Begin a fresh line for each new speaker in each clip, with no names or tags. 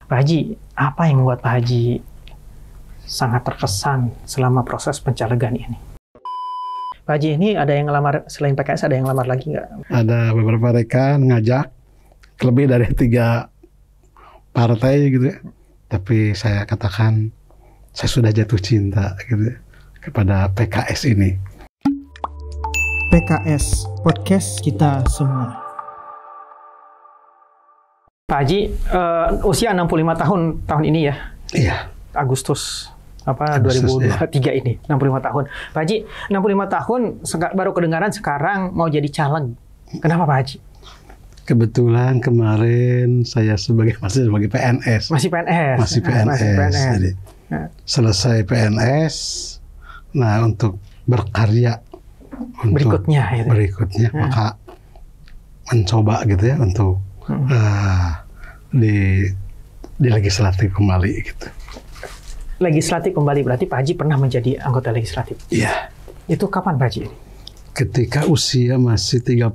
Pak Haji, apa yang membuat Pak Haji sangat terkesan selama proses pencalegan ini? Pak Haji, ini ada yang ngelamar, selain PKS ada yang ngelamar lagi nggak?
Ada beberapa rekan ngajak, lebih dari 3 partai gitu ya. Tapi saya katakan, saya sudah jatuh cinta gitu ya, kepada PKS ini.
PKS, podcast kita semua.
Pak Haji, usia 65 tahun ini ya?
Iya.
Agustus 2023 ya. Ini, 65 tahun. Pak Haji, 65 tahun baru kedengaran sekarang mau jadi caleg. Kenapa Pak Haji?
Kebetulan kemarin saya masih sebagai PNS.
Masih PNS?
Masih PNS. Jadi, selesai PNS, nah untuk berkarya
berikutnya,
maka mencoba gitu ya untuk di legislatif kembali gitu.
Legislatif kembali berarti Pak Haji pernah menjadi anggota legislatif?
Iya.
Itu kapan Pak Haji?
Ketika usia masih 31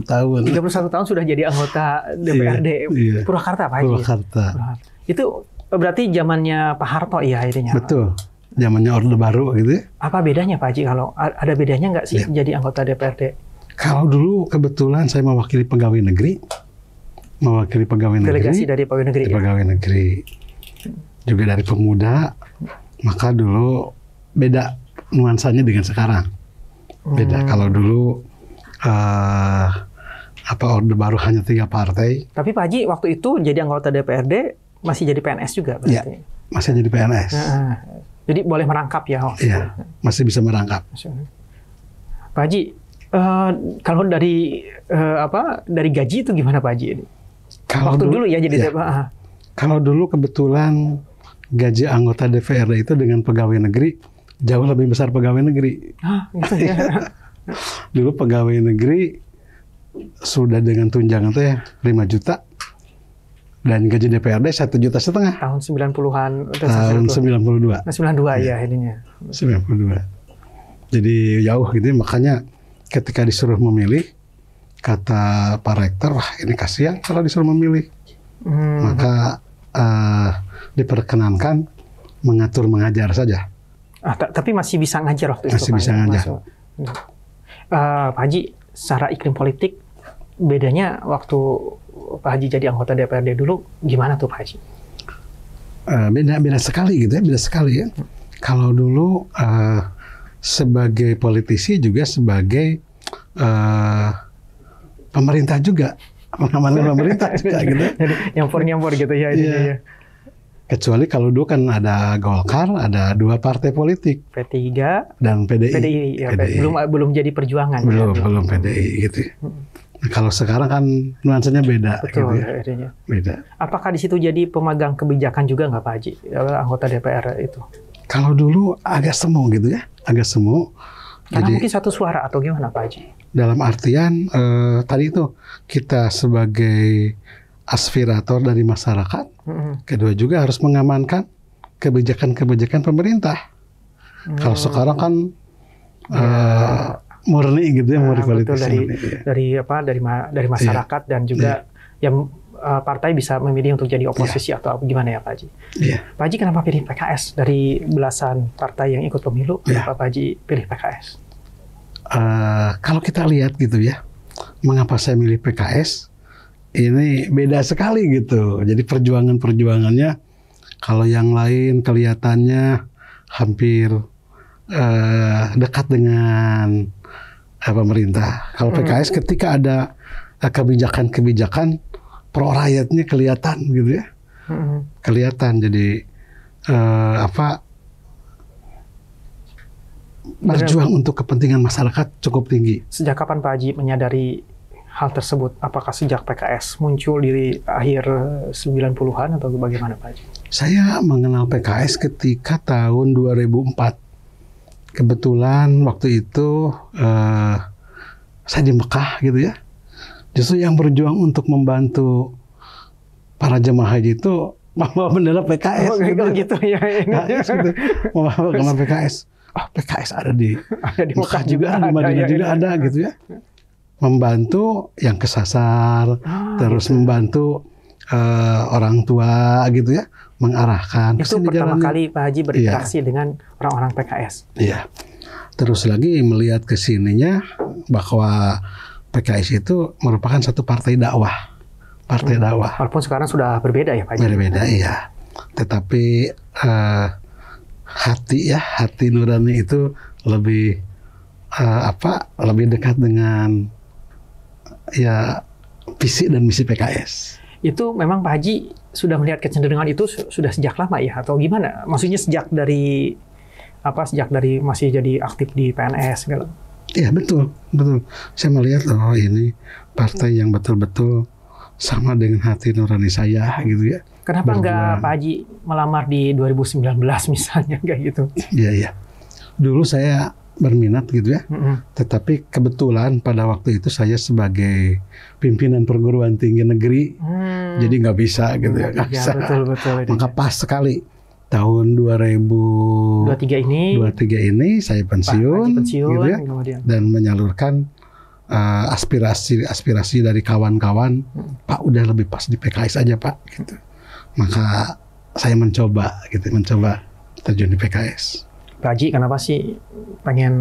tahun.
31 tahun sudah jadi anggota DPRD
iya.
Purwakarta Pak Haji?
Purwakarta.
Itu berarti zamannya Pak Harto ya itunya?
Betul. Zamannya Orde Baru gitu ya.
Apa bedanya Pak Haji? Kalau ada bedanya nggak sih jadi anggota DPRD?
Kalau dulu kebetulan saya mewakili pegawai negeri.
Delegasi dari pegawai negeri.
Pegawai negeri. Juga dari pemuda. Maka dulu beda nuansanya dengan sekarang. Beda. Kalau dulu Orde Baru hanya 3 partai.
Tapi Pak Haji waktu itu jadi anggota DPRD masih jadi PNS juga berarti?
Ya, masih jadi PNS.
Jadi boleh merangkap ya?
Iya, masih bisa merangkap.
Pak Haji, kalau dari gaji itu gimana Pak Haji? Waktu dulu ya jadi
Kalau dulu kebetulan gaji anggota DPRD itu dengan pegawai negeri jauh lebih besar pegawai negeri.
Gitu ya.
Dulu pegawai negeri sudah dengan tunjangan itu ya 5 juta dan gaji DPRD 1,5 juta.
Tahun 90-an.
Tahun 92.
92 ya ininya.
92. Jadi jauh gitu, makanya ketika disuruh memilih, kata Pak Rektor, wah ini kasihan kalau disuruh memilih. Maka diperkenankan mengajar saja.
Tapi masih bisa ngajar waktu itu?
Masih bisa ngajar.
Pak Haji, secara iklim politik, bedanya waktu Pak Haji jadi anggota DPRD dulu, gimana tuh Pak Haji?
Beda sekali gitu ya, beda sekali ya. Kalau dulu sebagai politisi juga sebagai pemerintah juga, mengamankan pemerintah juga gitu.
Nyampur gitu ya. Ya.
Kecuali kalau dulu kan ada Golkar, ada 2 partai politik.
P3
dan PDI.
PDI. Belum jadi perjuangan.
Belum PDI gitu. Nah, kalau sekarang kan nuansanya beda.
Betul,
gitu ya. Beda.
Apakah di situ jadi pemegang kebijakan juga nggak Pak Haji, anggota DPR itu?
Kalau dulu agak semu gitu ya, agak semu.
Karena mungkin satu suara atau gimana Pak Haji?
Dalam artian tadi itu kita sebagai aspirator dari masyarakat, kedua juga harus mengamankan kebijakan-kebijakan pemerintah. Kalau sekarang kan murni gitu ya, murni politisi.
Dari masyarakat dan juga yang partai bisa memilih untuk jadi oposisi atau gimana ya Pak Haji? Pak Haji kenapa pilih PKS dari belasan partai yang ikut pemilu? Kenapa Pak Haji pilih PKS?
Kalau kita lihat gitu ya, mengapa saya milih PKS? Ini beda sekali gitu. Jadi perjuangannya, kalau yang lain kelihatannya hampir dekat dengan pemerintah. Kalau PKS ketika ada kebijakan-kebijakan pro rakyatnya kelihatan gitu ya. Kelihatan. Jadi berjuang untuk kepentingan masyarakat cukup tinggi.
Sejak kapan Pak Haji menyadari hal tersebut? Apakah sejak PKS muncul di akhir 90-an atau bagaimana Pak Haji?
Saya mengenal PKS ketika tahun 2004. Kebetulan waktu itu saya di Mekah gitu ya. Justru yang berjuang untuk membantu para jemaah haji itu membawa bendera PKS.
Gitu ya.
Membawa bendera PKS. PKS ada di Mekah juga, di Madinah juga ada gitu ya. Membantu yang kesasar, terus membantu orang tua gitu ya, mengarahkan.
Itu pertama kali Pak Haji berinteraksi dengan orang-orang PKS.
Iya. Terus lagi melihat kesininya bahwa PKS itu merupakan satu partai dakwah. Partai dakwah.
Walaupun sekarang sudah berbeda ya Pak Haji.
Berbeda, iya. Tetapi hati nurani itu lebih lebih dekat dengan ya visi dan misi PKS.
Itu memang Pak Haji sudah melihat kecenderungan itu sudah sejak lama ya atau gimana? Maksudnya sejak dari masih jadi aktif di PNS gitu.
Iya, betul. Saya melihat ini partai yang betul-betul sama dengan hati nurani saya gitu ya.
Kenapa enggak Pak Haji melamar di 2019 misalnya kayak gitu?
Iya. Dulu saya berminat gitu ya. Tetapi kebetulan pada waktu itu saya sebagai pimpinan perguruan tinggi negeri, jadi nggak bisa gitu ya. Nggak bisa.
Betul.
Maka pas sekali tahun 2023 ini saya pensiun gitu ya, dan menyalurkan aspirasi dari kawan-kawan. Pak, udah lebih pas di PKS aja Pak gitu. Maka saya mencoba terjun di PKS.
Pak Haji, kenapa sih pengen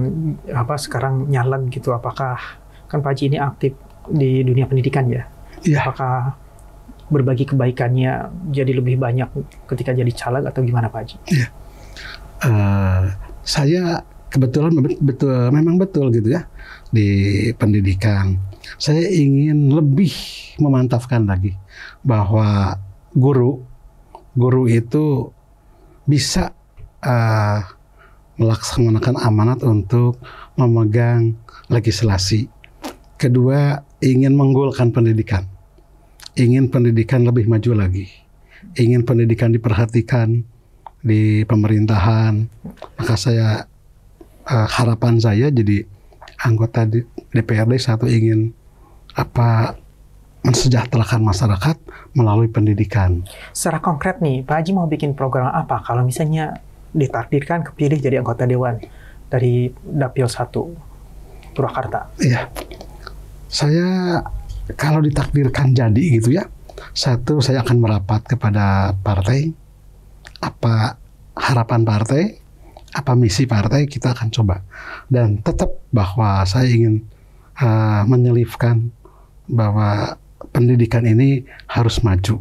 sekarang nyalek gitu? Apakah kan Pak Haji ini aktif di dunia pendidikan ya? Iya. Apakah berbagi kebaikannya jadi lebih banyak ketika jadi caleg atau gimana Pak Haji?
Iya. Saya kebetulan memang betul gitu ya di pendidikan. Saya ingin lebih memantapkan lagi bahwa guru itu bisa melaksanakan amanat untuk memegang legislasi. Kedua, ingin menggolkan pendidikan. Ingin pendidikan lebih maju lagi. Ingin pendidikan diperhatikan di pemerintahan. Maka harapan saya jadi anggota DPRD ingin mensejahterakan masyarakat melalui pendidikan.
Secara konkret nih, Pak Haji mau bikin program apa kalau misalnya ditakdirkan kepilih jadi anggota dewan dari Dapil 1 Purwakarta?
Iya. Saya kalau ditakdirkan jadi gitu ya, satu, saya akan merapat kepada partai, apa harapan partai, apa misi partai, kita akan coba. Dan tetap bahwa saya ingin menyelipkan bahwa pendidikan ini harus maju,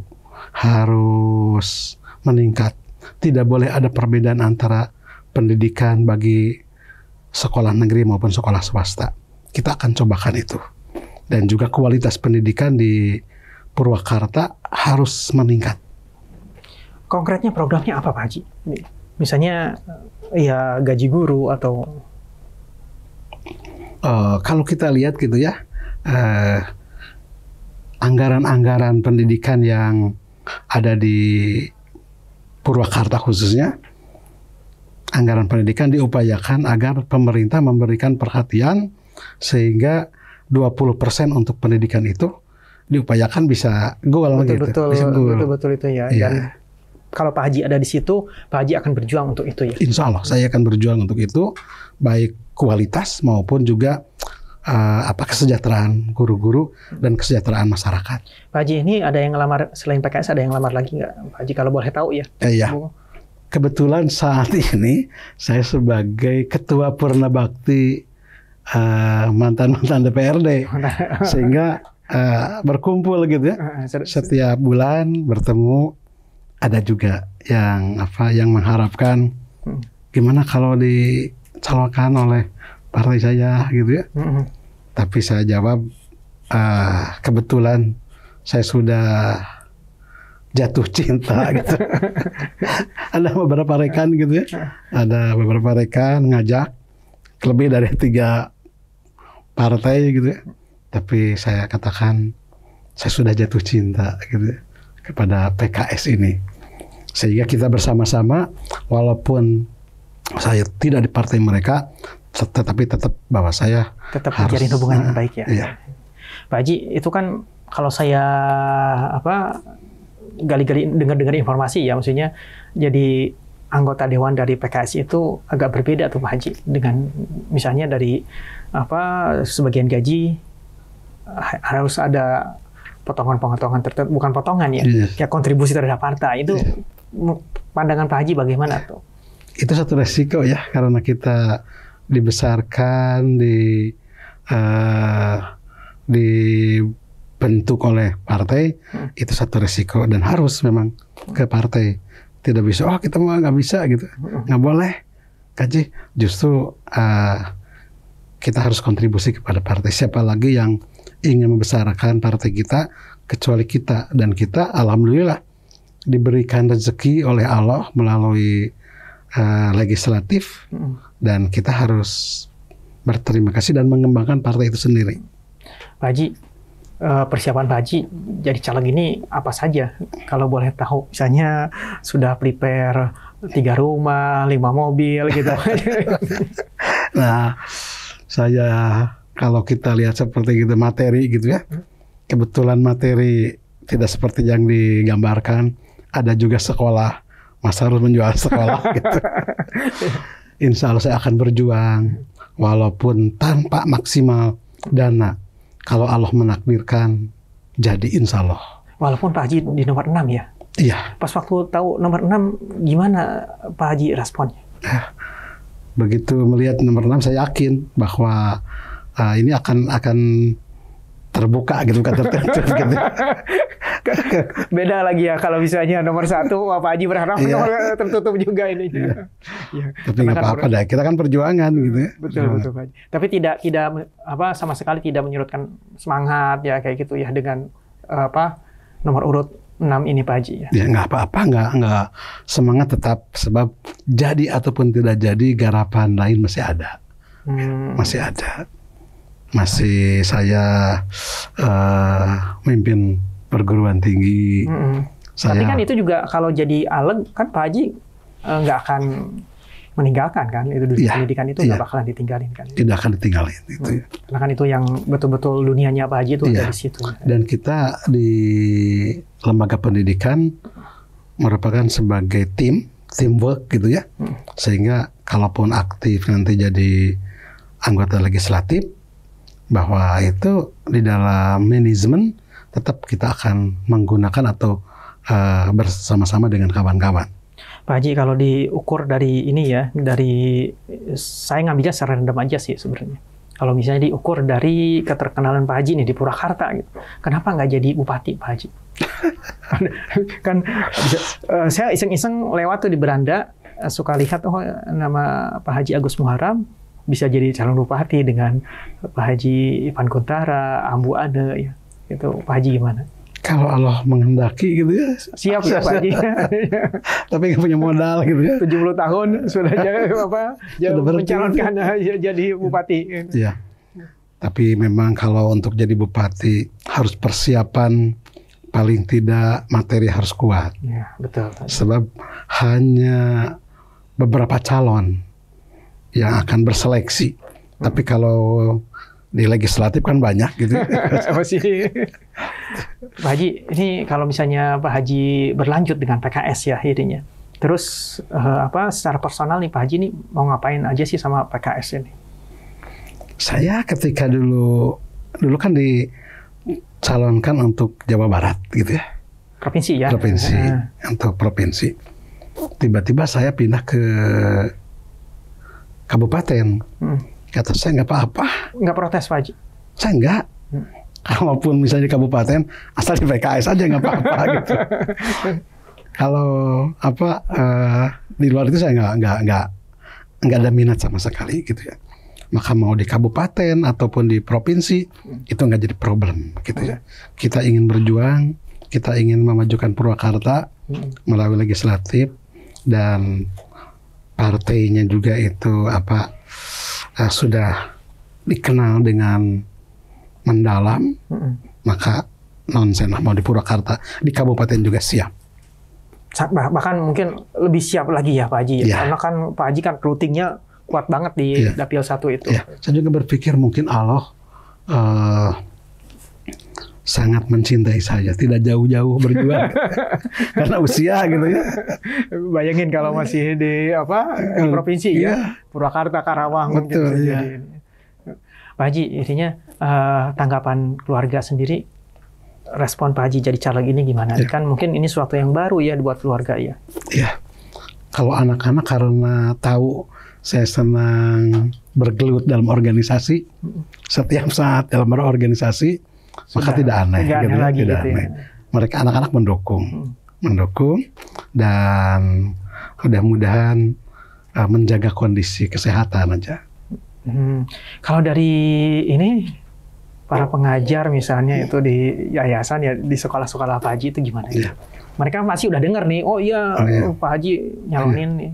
harus meningkat. Tidak boleh ada perbedaan antara pendidikan bagi sekolah negeri maupun sekolah swasta. Kita akan cobakan itu. Dan juga kualitas pendidikan di Purwakarta harus meningkat.
Konkretnya programnya apa Pak Haji? Misalnya ya gaji guru atau?
Kalau kita lihat gitu ya, anggaran-anggaran pendidikan yang ada di Purwakarta khususnya, anggaran pendidikan diupayakan agar pemerintah memberikan perhatian sehingga 20% untuk pendidikan itu diupayakan bisa goal gitu.
Betul itu ya.
Iya.
Dan kalau Pak Haji ada di situ, Pak Haji akan berjuang untuk itu ya.
Insya Allah saya akan berjuang untuk itu, baik kualitas maupun juga kesejahteraan guru-guru dan kesejahteraan masyarakat.
Pak Haji, ini ada yang ngelamar selain PKS, ada yang ngelamar lagi nggak Pak Haji, kalau boleh tahu ya?
Iya. Kebetulan saat ini saya sebagai Ketua Purna Bakti mantan DPRD, sehingga berkumpul gitu ya. Setiap bulan bertemu, ada juga yang mengharapkan gimana kalau dicalonkan oleh partai saya gitu ya. Tapi saya jawab, kebetulan saya sudah jatuh cinta gitu. Ada beberapa rekan gitu ya. Ada beberapa rekan ngajak lebih dari 3 partai gitu ya. Tapi saya katakan saya sudah jatuh cinta gitu ya, kepada PKS ini. Sehingga kita bersama-sama, walaupun saya tidak di partai mereka, tetapi tetap bahwa saya
tetap menjalin hubungan yang baik ya.
Iya.
Pak Haji, itu kan kalau saya gali-gali dengar informasi ya, maksudnya jadi anggota dewan dari PKS itu agak berbeda tuh Pak Haji dengan misalnya dari sebagian gaji harus ada potongan-potongan tertentu, bukan potongan ya, ya kontribusi terhadap partai itu pandangan Pak Haji bagaimana tuh?
Itu satu resiko ya, karena kita dibesarkan dibentuk oleh partai, itu satu resiko dan harus memang ke partai. Tidak bisa, kita mah nggak bisa gitu, nggak boleh. Kaji, justru kita harus kontribusi kepada partai. Siapa lagi yang ingin membesarkan partai kita kecuali kita, dan kita alhamdulillah diberikan rezeki oleh Allah melalui legislatif, dan kita harus berterima kasih dan mengembangkan partai itu sendiri.
Pak Haji, persiapan Pak Haji jadi caleg ini apa saja? Kalau boleh tahu, misalnya sudah prepare 3 rumah, 5 mobil gitu.
Nah, saya kalau kita lihat seperti gitu materi gitu ya, kebetulan materi tidak seperti yang digambarkan. Ada juga sekolah, Mas harus menjual sekolah gitu. Insya Allah saya akan berjuang walaupun tanpa maksimal dana. Kalau Allah menakdirkan, jadi insya Allah.
Walaupun Pak Haji di nomor 6 ya?
Iya.
Pas waktu tahu nomor 6, gimana Pak Haji responnya?
Begitu melihat nomor 6, saya yakin bahwa ini akan terbuka gitu, kan tertutup gitu.
Beda lagi ya kalau misalnya nomor 1, Pak Haji berharap nomor tertutup juga ini.
Iya. Tapi nggak apa-apa dah, kita kan perjuangan gitu ya.
Betul Pak Haji. Tapi tidak sama sekali tidak menyurutkan semangat ya kayak gitu ya dengan nomor urut 6 ini Pak Haji ya.
Ya nggak apa-apa, nggak semangat tetap, sebab jadi ataupun tidak jadi garapan lain masih ada. Masih ada. Masih saya memimpin perguruan tinggi.
Tapi kan itu juga kalau jadi aleg kan Pak Haji nggak akan meninggalkan kan itu pendidikan itu nggak bakalan ditinggalin kan?
Tidak akan ditinggalin itu.
Karena kan itu yang betul-betul dunianya Pak Haji itu ada di situ.
Dan kita di lembaga pendidikan merupakan sebagai teamwork gitu ya, sehingga kalaupun aktif nanti jadi anggota legislatif, bahwa itu di dalam manajemen tetap kita akan menggunakan atau bersama-sama dengan kawan-kawan.
Pak Haji, kalau diukur dari ini ya, dari saya ngambilnya secara random aja sih sebenarnya. Kalau misalnya diukur dari keterkenalan Pak Haji nih di Purwakarta gitu, kenapa nggak jadi bupati Pak Haji? Kan saya iseng-iseng lewat tuh di beranda, suka lihat nama Pak Haji Agus Muharram bisa jadi calon bupati dengan Pak Haji Ivan Kuntara, Ambu Ade ya. Itu Pak Haji gimana?
Kalau Allah menghendaki gitu ya.
Siap ya Pak Haji.
Tapi nggak punya modal gitu ya.
70 tahun sudah mencalonkan jadi bupati.
Iya. Tapi memang kalau untuk jadi bupati harus persiapan, paling tidak materi harus kuat.
Iya, betul.
Sebab hanya beberapa calon yang akan berseleksi. Tapi kalau di legislatif kan banyak gitu.
Masih. Pak Haji, ini kalau misalnya Pak Haji berlanjut dengan PKS ya akhirnya. Terus secara personal nih Pak Haji ini mau ngapain aja sih sama PKS ini?
Saya ketika dulu kan dicalonkan untuk Jawa Barat gitu ya.
Provinsi ya?
Provinsi, untuk provinsi. Tiba-tiba saya pindah ke kabupaten. Kata saya nggak apa-apa.
Nggak protes Pak Haji?
Saya nggak. Kalaupun misalnya di kabupaten, asal di PKS aja nggak apa-apa gitu. Kalau di luar itu saya nggak ada minat sama sekali gitu ya. Maka mau di kabupaten ataupun di provinsi itu nggak jadi problem gitu ya. Kita ingin berjuang, kita ingin memajukan Purwakarta melalui legislatif, dan partainya juga itu sudah dikenal dengan mendalam, maka nonsen mau di Purwakarta, di kabupaten juga siap.
Bahkan mungkin lebih siap lagi ya Pak Haji, karena kan Pak Haji kan routingnya kuat banget di Dapil 1 itu.
Saya juga berpikir mungkin Allah sangat mencintai saya, tidak jauh-jauh berjuang karena usia gitu ya.
Bayangin kalau masih di provinsi ya, Purwakarta, Karawang.
Betul,
mungkin jadi. Pak Haji, intinya tanggapan keluarga sendiri respon Pak Haji jadi caleg ini gimana? Kan mungkin ini sesuatu yang baru ya buat keluarga ya.
Iya. Kalau anak-anak karena tahu saya senang bergelut dalam organisasi, setiap saat dalam organisasi, maka tidak aneh.
Tidak aneh
tidak aneh. Mereka anak-anak mendukung dan mudah-mudahan menjaga kondisi kesehatan aja.
Kalau dari ini para pengajar misalnya itu di yayasan ya di sekolah-sekolah Pak Haji itu gimana ya? Mereka masih udah dengar nih, Pak Haji nyalonin nih.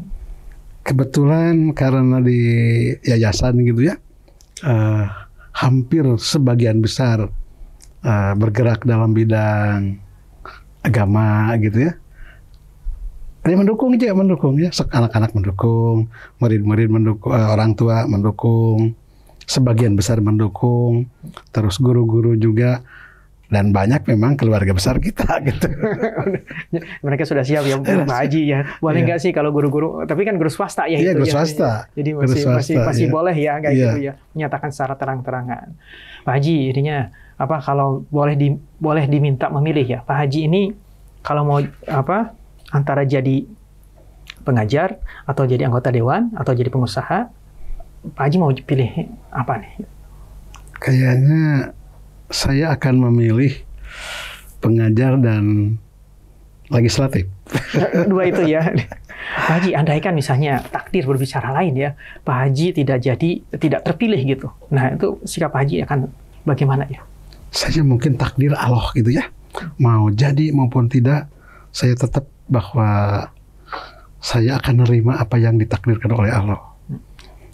Kebetulan karena di yayasan gitu ya, hampir sebagian besar bergerak dalam bidang agama gitu ya. Dia mendukung ya, anak-anak mendukung, murid-murid mendukung, orang tua mendukung, sebagian besar mendukung, terus guru-guru juga, dan banyak memang keluarga besar kita gitu.
Mereka sudah siap ya Pak Haji ya. Boleh nggak sih kalau guru-guru, tapi kan guru swasta ya
itu
guru
ya. Swasta.
Jadi masih boleh ya kayak gitu ya, menyatakan secara terang-terangan. Pak Haji, intinya apa kalau boleh diminta memilih ya, Pak Haji ini kalau mau antara jadi pengajar atau jadi anggota dewan atau jadi pengusaha, Pak Haji mau pilih apa nih?
Kayaknya saya akan memilih pengajar dan legislatif.
Dua itu ya. Pak Haji, andaikan misalnya takdir berbicara lain ya, Pak Haji tidak terpilih gitu. Nah itu sikap Pak Haji akan bagaimana ya?
Saya mungkin takdir Allah gitu ya. Mau jadi maupun tidak, saya tetap bahwa saya akan menerima apa yang ditakdirkan oleh Allah.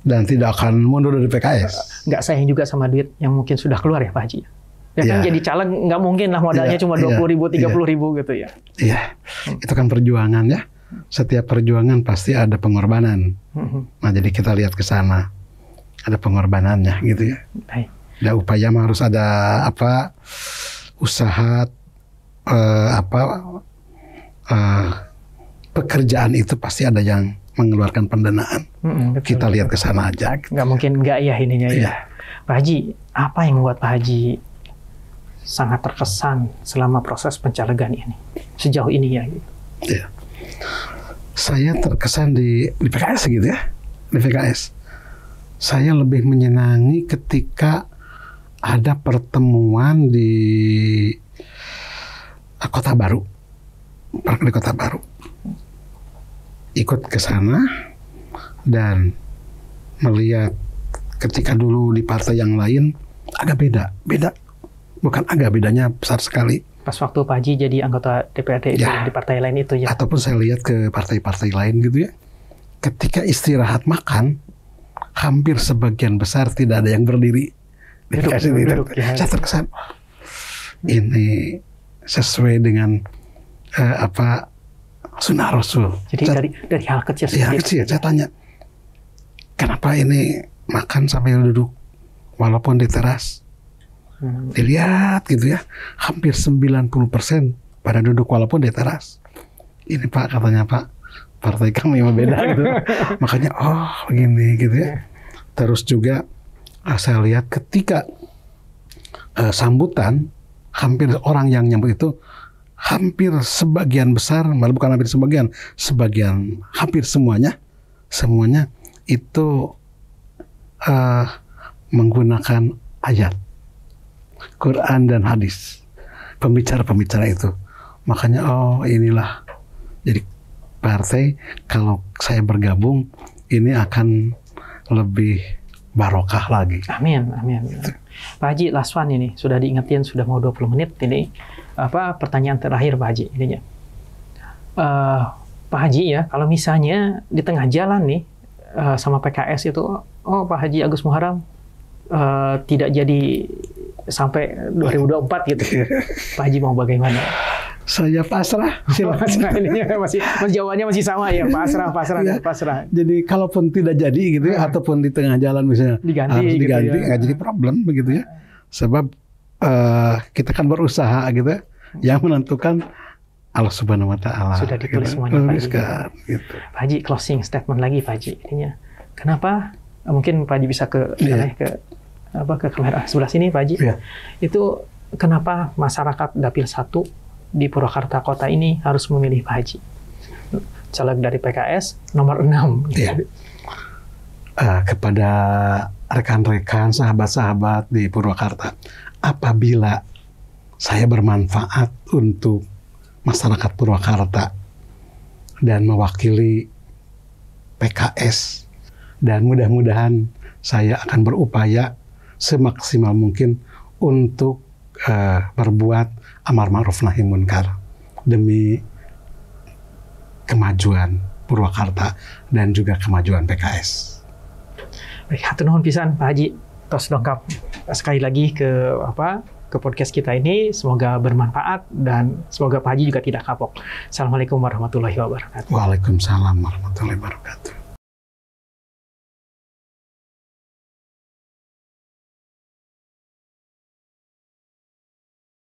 Dan tidak akan mundur dari PKS.
Nggak sayang juga sama duit yang mungkin sudah keluar ya Pak Haji? Ya kan jadi caleg nggak mungkin lah modalnya cuma 20.000, 30.000 gitu ya. Iya,
itu kan perjuangan ya. Setiap perjuangan pasti ada pengorbanan. Nah jadi kita lihat ke sana. Ada pengorbanannya gitu ya.
Baik.
Ada upaya harus ada usaha pekerjaan itu pasti ada yang mengeluarkan pendanaan. Kita lihat ke sana aja.
Nggak mungkin nggak ya ininya ya. Pak Haji, apa yang membuat Pak Haji sangat terkesan selama proses pencalegan ini sejauh ini ya?
Iya. Saya terkesan di PKS gitu ya. Di PKS. Saya lebih menyenangi ketika ada pertemuan di Kota Baru. Di Kota Baru. Ikut ke sana dan melihat ketika dulu di partai yang lain agak beda. Bukan agak, bedanya besar sekali.
Pas waktu Pak Haji jadi anggota DPRD itu di partai lain itu ya.
Ataupun saya lihat ke partai-partai lain gitu ya. Ketika istirahat makan, hampir sebagian besar tidak ada yang berdiri.
Duduk, ya.
Saya terkesan, ini sesuai dengan sunnah Rasul.
Jadi dari hal kecil.
Saya tanya, kenapa ini makan sambil duduk walaupun di teras? Dilihat gitu ya, hampir 90% pada duduk walaupun di teras. Ini Pak, katanya Pak, partai kami memang beda gitu. Makanya begini gitu ya. Terus juga saya lihat ketika sambutan, hampir orang yang nyambut itu hampir sebagian besar, malah bukan hampir sebagian hampir semuanya itu menggunakan ayat Quran dan hadis, pembicara itu. Makanya inilah jadi partai, kalau saya bergabung ini akan lebih barokah lagi.
Amin. Pak Haji, last one ini sudah diingetin, sudah mau 20 menit ini. Pertanyaan terakhir Pak Haji ininya. Pak Haji ya, kalau misalnya di tengah jalan nih sama PKS itu, Pak Haji Agus Muharram tidak jadi sampai 2024 gitu. Pak Haji mau bagaimana?
Saya pasrah.
Masih jawabannya masih sama ya, pasrah.
Jadi kalaupun tidak jadi gitu ya, ataupun di tengah jalan misalnya
diganti,
nggak jadi problem begitu ya. Sebab kita kan berusaha gitu ya. Yang menentukan Allah Subhanahu Wa Taala.
Sudah ditulis semuanya Pak Haji.
Gitu.
Pak Haji, closing statement lagi Pak Haji. Kenapa? Mungkin Pak Haji bisa ke kamera sebelah sini Pak Haji. Itu kenapa masyarakat Dapil 1 di Purwakarta Kota ini harus memilih Pak Haji? Caleg dari PKS nomor 6.
Iya. Kepada rekan-rekan, sahabat-sahabat di Purwakarta, apabila saya bermanfaat untuk masyarakat Purwakarta dan mewakili PKS, dan mudah-mudahan saya akan berupaya semaksimal mungkin untuk berbuat amar ma'ruf nahi munkar demi kemajuan Purwakarta dan juga kemajuan PKS.
Baik, hatur nuhun pisan Pak Haji. Tos dongkap sekali lagi ke podcast kita ini. Semoga bermanfaat dan semoga Pak Haji juga tidak kapok. Assalamualaikum warahmatullahi wabarakatuh.
Waalaikumsalam warahmatullahi wabarakatuh.